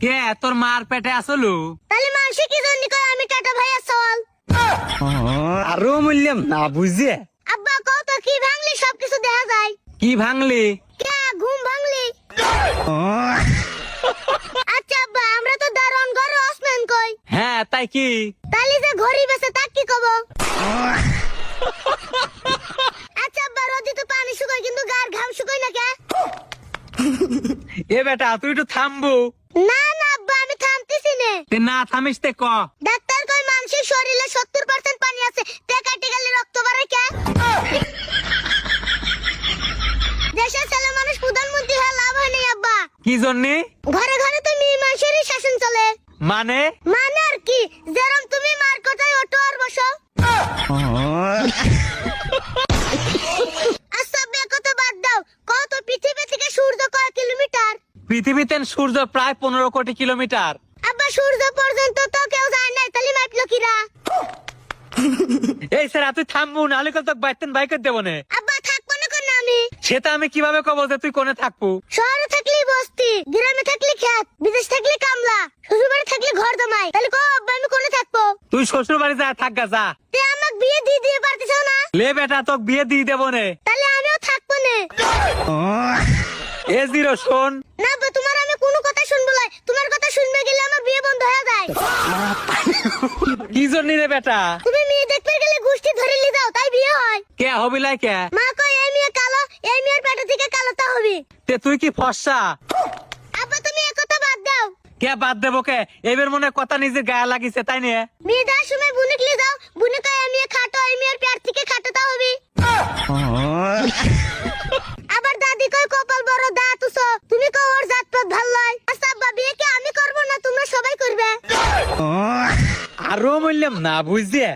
কে তোর মার পেটে আসলু? তাহলে মানুষ কি জন্য কয় আমি টাটা ভাই আসল? আরো মূল্যম না বুঝে আব্বা কত কি ভাঙলি সবকিছু দেখা যায়। কি ভাঙলি? কে ঘুম ভাঙলি? আচ্ছা আব্বা আমরা তো দারোয়ান ঘরে আসবেন কই? হ্যাঁ তাই কি? তাহলে যে ঘড়ি বেছে তাক কি কব? আচ্ছা আব্বা রোদি তো পানি শুকায় কিন্তু গার ঘাম শুকায় না কে? এ বেটা তুই একটু থামবো। না না আব্বা আমি থামতেছি না। তে না থামিস তে ক। ডাক্তার কই মানুষের শরীরে 70% পানি আছে, তে কাটি গেলে রক্ত বাড়ে কে? দেশের ছেলে মানুষ প্রধানমন্ত্রী হয়ে লাভ হয় নাই আব্বা। কি জন্যে? ঘরে ঘরে তো মেয়ে মানুষেরই শাসন চলে। মানে? মানে আর কি, যেরকম তুমি মার কথায় ওঠো আর বসো। আচ্ছা বে কথা বাদ দাও, কত পৃথিবী থেকে সূর্য কয় কিলোমিটার? পৃথিবীতে সূর্য প্রায় 15 কোটি কিলোমিটার। আব্বা সূর্য পর্যন্ত তো কেউ যায় নাই, তাহলে মাপলো কিরা? এই স্যার তুই থামবো নাহলে তো বাইতেন বাইকের দেবো না। আব্বা থাকবো না কোন আমি? সেটা আমি কিভাবে কব যে তুই কোনে থাকবো? শহরে থাকলে বস্তি, গ্রামে থাকলে খেত, বিদেশ থাকলে কামলা, শ্বশুরবাড়ি থাকলে ঘর দমাই। তাহলে কো আব্বা আমি কোনে থাকবো? তুই শ্বশুর বাড়ি যা থাক গা যা। তে আমাকে বিয়ে দিয়ে পারতেছ না? লে বেটা তোকে বিয়ে দিয়ে দেবো নে। তাহলে আমিও থাকবো না। এ জিরো শোন। না আব্বা তোমার আমি কোনো কথা শুনবো না, তোমার কথা শুনবে গেলে আমার বিয়ে বন্ধ হয়ে যায়। কি জন্য রে বেটা? তুমি মেয়ে দেখতে গেলে গোষ্ঠী ধরে লি দাও তাই বিয়ে হয়। কে হবি লাই কে? মা কয় এই মেয়ে কালো, এই মেয়ের পেটে থেকে কালোটা হবে। তে তুই কি ফর্সা? আব্বা তুমি এই কথা বাদ দাও। কে বাদ দেবো কে? এবার মনে হয় কথা নিজের গায়ে লাগিছে তাই নিয়ে। মেয়ে দেওয়ার সময় বুনে লিয়ে যাও, বুনে কয় এই মেয়ে খাটো, এই মেয়ের পেট থেকে খাটোটা হবে। আবার দাদি কয় কপাল বড় দাঁত উঁচু, তুমি কও ওর জাত পাত ভাল লয়। আচ্ছা আব্বা বিয়ে কি আমি করবো না তোমরা সবাই করবে? আরো বললাম না বুঝছে।